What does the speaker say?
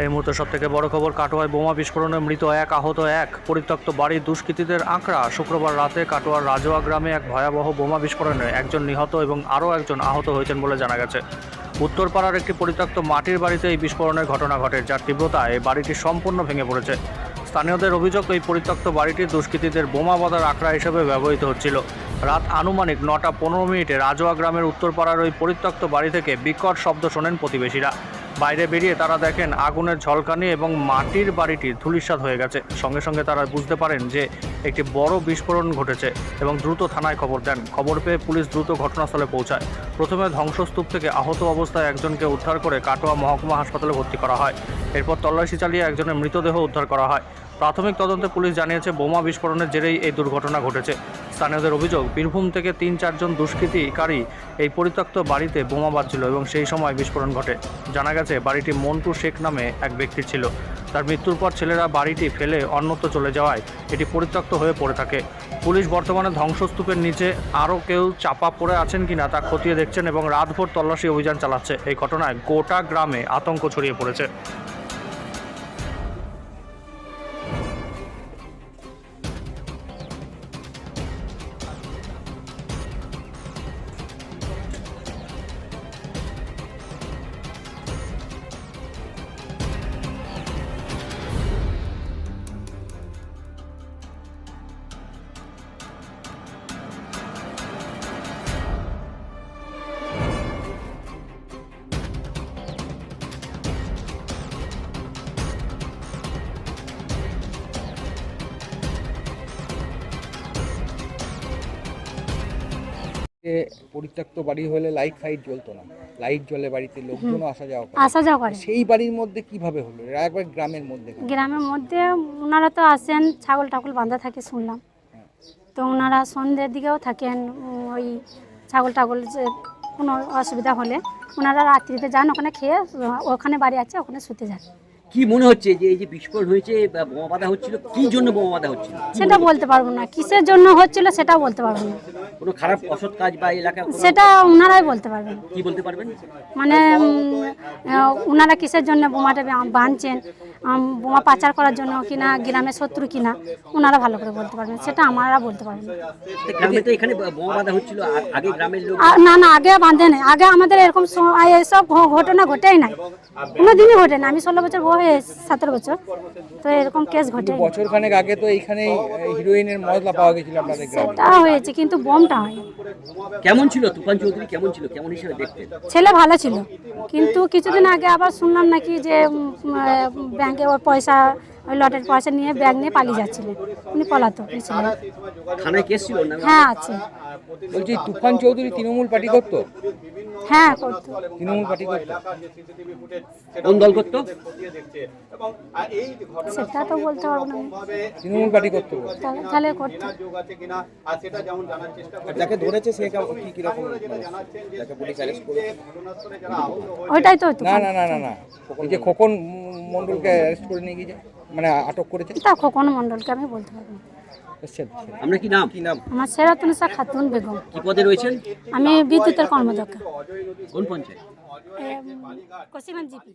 এই মুহূর্তে সবথেকে বড় খবর, কাটোয়ায় বোমা বিস্ফোরণে মৃত এক, আহত এক। পরিত্যক্ত বাড়ির দুষ্কৃতীদের আঁকড়া। শুক্রবার রাতে কাটোয়ার রাজোয়া গ্রামে এক ভয়াবহ বোমা বিস্ফোরণে একজন নিহত এবং আরও একজন আহত হয়েছেন বলে জানা গেছে। উত্তরপাড়ার একটি পরিত্যক্ত মাটির বাড়িতে এই বিস্ফোরণের ঘটনা ঘটে, যার তীব্রতায় বাড়িটি সম্পূর্ণ ভেঙে পড়েছে। স্থানীয়দের অভিযোগ, এই পরিত্যক্ত বাড়িটি দুষ্কৃতীদের বোমা বাঁধার আঁকড়া হিসেবে ব্যবহৃত হচ্ছিল। রাত আনুমানিক 9:15 রাজোয়া গ্রামের উত্তরপাড়ার ওই পরিত্যক্ত বাড়ি থেকে বিকট শব্দ শোনেন প্রতিবেশীরা। বাইরে বেরিয়ে তারা দেখেন আগুনের ঝলকানি এবং মাটির বাড়িটি ধূলিসাৎ হয়ে গেছে। সঙ্গে সঙ্গে তারা বুঝতে পারেন যে একটি বড় বিস্ফোরণ ঘটেছে এবং দ্রুত থানায় খবর দেন। খবর পেয়ে পুলিশ দ্রুত ঘটনাস্থলে পৌঁছায়। প্রথমে ধ্বংসস্তূপ থেকে আহত অবস্থায় একজনকে উদ্ধার করে কাটোয়া মহকুমা হাসপাতালে ভর্তি করা হয়। এরপর তল্লাশি চালিয়ে একজনের মৃতদেহ উদ্ধার করা হয়। প্রাথমিক তদন্তে পুলিশ জানিয়েছে, বোমা বিস্ফোরণের জেরেই এই দুর্ঘটনা ঘটেছে। স্থানীয়দের অভিযোগ, বীরভূম থেকে 3-4 জন দুষ্কৃতিকারী এই পরিত্যক্ত বাড়িতে বোমা বাঁধছিল এবং সেই সময় বিস্ফোরণ ঘটে। জানা গেছে, বাড়িটি মন্টু শেখ নামে এক ব্যক্তির ছিল। তার মৃত্যুর পর ছেলেরা বাড়িটি ফেলে অন্যত্র চলে যাওয়ায় এটি পরিত্যক্ত হয়ে পড়ে থাকে। পুলিশ বর্তমানে ধ্বংসস্তূপের নিচে আরও কেউ চাপা পড়ে আছেন কিনা তা খতিয়ে দেখছেন এবং রাতভর তল্লাশি অভিযান চালাচ্ছে। এই ঘটনায় গোটা গ্রামে আতঙ্ক ছড়িয়ে পড়েছে। পরিত্যক্ত বাড়ি হলে লাইট ফাইট জ্বলতো না, লাইট জ্বলে বাড়িতে, লোকজন আসা যাওয়া করে। সেই বাড়ির মধ্যে কিভাবে হলো? এরা একবার গ্রামের মধ্যে ওনারা তো আসেন, ছাগল টাগল বাঁধা থাকে শুনলাম। তো ওনারা সন্ধ্যের দিকেও থাকেন, ওই ছাগল টাগল যে কোনো অসুবিধা হলে ওনারা রাত্রিতে যান, ওখানে খেয়ে ওখানে বাড়ি আছে, ওখানে শুতে যান। কি মনে হচ্ছে যে এই যে বিস্ফোরণ হয়েছে, বোমা বাঁধা হচ্ছিল, কি জন্য বোমা বাঁধা হচ্ছিল সেটা বলতে পারবো না, কিসের জন্য হচ্ছিল সেটাও বলতে পারবো না। কোনো খারাপ অসৎ কাজ বা এলাকায় সেটা ওনারাই বলতে পারবেন। কি বলতে পারবেন? মানে ওনারা কিসের জন্য বোমাটা বাঁধছেন, বোমা পাচার করার জন্য কিনা, গ্রামের শত্রু কিনা, ওনারা ভালো করে বলতে পারবেন, সেটা আমরা বলতে পারবো না। গ্রামে তো এখানে বোমা বাঁধা হচ্ছিল, আগে গ্রামের লোক না আগে বাঁধে নাই, আগে আমাদের এরকম এসব ঘটনা ঘটেই নাই, কোনোদিনই ঘটে না। আমি 16 বছর বয়স, 17 বছর, তো এরকম কেস ঘটে। বছর খানেক আগে তো এইখানে হিরোইনের মশলা পাওয়া গেছিল আপনাদের গ্রামে। সেটা হয়েছে, কিন্তু বোমটা হয়। কেমন ছিল তুফান চৌধুরী? কেমন ছিল, কেমন হিসেবে দেখতেন? ছেলে ভালো ছিল, কিন্তু কিছুদিন আগে আবার শুনলাম নাকি যে ব্যাংকে ওর পয়সা, ওই লটের পয়সা নিয়ে ব্যাগ নিয়ে পালিয়ে যাচ্ছিলেন, উনি পলাতক ছিলেন। থানায় কেস ছিল না? হ্যাঁ আছে। বলছি, তুফান চৌধুরী তৃণমূল পার্টি করতো? হ্যাঁ করতো। তৃণমূল পার্টি করতো? কোন দল করতো সেটা তো বলতে পারবো না। তৃণমূল পার্টি করতো? তাহলে করতো। যাকে ধরেছে সে কি কিরকম, যাকে পুলিশ অ্যারেস্ট করেছে? ওইটাই তো। না না না না না, এই যে খোকন মণ্ডলকে অ্যারেস্ট করে নিয়ে গিয়েছে, মানে আটক করেছে, তা খোকন মণ্ডলকে আমি বলতে পারবো না। আমরা কি নাম? আমার সেরাতুন্নেসা খাতুন বেগম। কি পদে রয়েছেন? আমি বিদ্যুতের কর্মদক্ষ। কোন পঞ্চায়েত? কোসিগঞ্জ জিপি।